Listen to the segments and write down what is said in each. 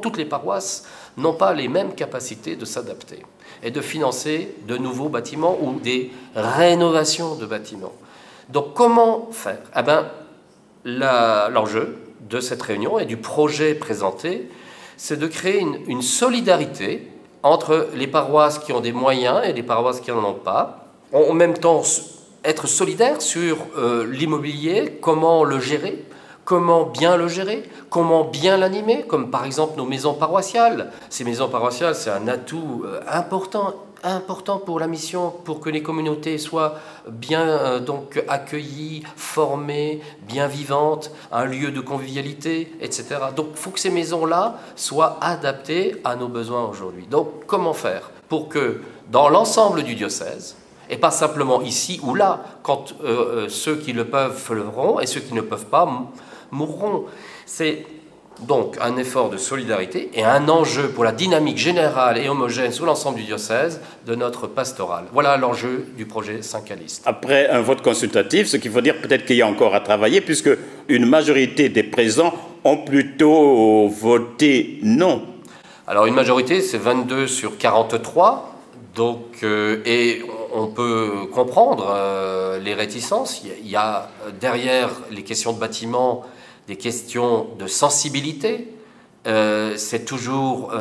Toutes les paroisses n'ont pas les mêmes capacités de s'adapter et de financer de nouveaux bâtiments ou des rénovations de bâtiments. Donc comment faire? L'enjeu de cette réunion et du projet présenté, c'est de créer une solidarité entre les paroisses qui ont des moyens et les paroisses qui n'en ont pas. En même temps, être solidaire sur l'immobilier, comment le gérer, comment bien le gérer, comment bien l'animer, comme par exemple nos maisons paroissiales. Ces maisons paroissiales, c'est un atout important pour la mission, pour que les communautés soient bien donc accueillies, formées, bien vivantes, un lieu de convivialité, etc. Donc il faut que ces maisons-là soient adaptées à nos besoins aujourd'hui. Donc comment faire pour que dans l'ensemble du diocèse, et pas simplement ici ou là, quand ceux qui le peuvent feront et ceux qui ne peuvent pas mourront. C'est donc un effort de solidarité et un enjeu pour la dynamique générale et homogène sur l'ensemble du diocèse de notre pastorale. Voilà l'enjeu du projet Saint-Caliste. Après un vote consultatif, ce qu'il faut dire peut-être qu'il y a encore à travailler, puisque une majorité des présents ont plutôt voté non. Alors une majorité, c'est 22 sur 43, donc, et on peut comprendre les réticences. Il y a derrière les questions de bâtiment des questions de sensibilité. C'est toujours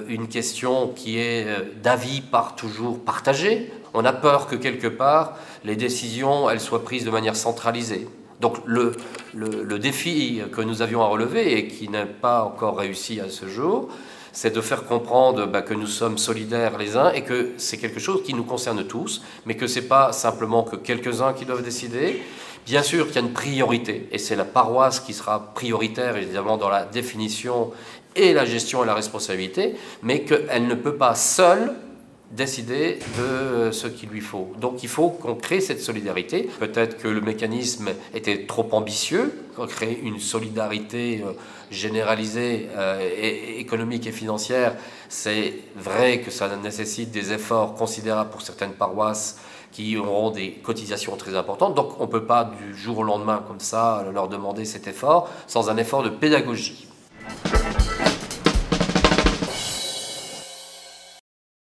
une question qui est d'avis toujours partagé. On a peur que quelque part, les décisions elles soient prises de manière centralisée. Donc le défi que nous avions à relever et qui n'a pas encore réussi à ce jour, c'est de faire comprendre que nous sommes solidaires les uns et que c'est quelque chose qui nous concerne tous, mais que ce n'est pas simplement que quelques-uns qui doivent décider. Bien sûr qu'il y a une priorité, et c'est la paroisse qui sera prioritaire, évidemment, dans la définition et la gestion et la responsabilité, mais qu'elle ne peut pas seule décider de ce qu'il lui faut. Donc il faut qu'on crée cette solidarité. Peut-être que le mécanisme était trop ambitieux, qu'on crée une solidarité généralisée, économique et financière. C'est vrai que ça nécessite des efforts considérables pour certaines paroisses qui auront des cotisations très importantes. Donc on ne peut pas du jour au lendemain comme ça leur demander cet effort sans un effort de pédagogie.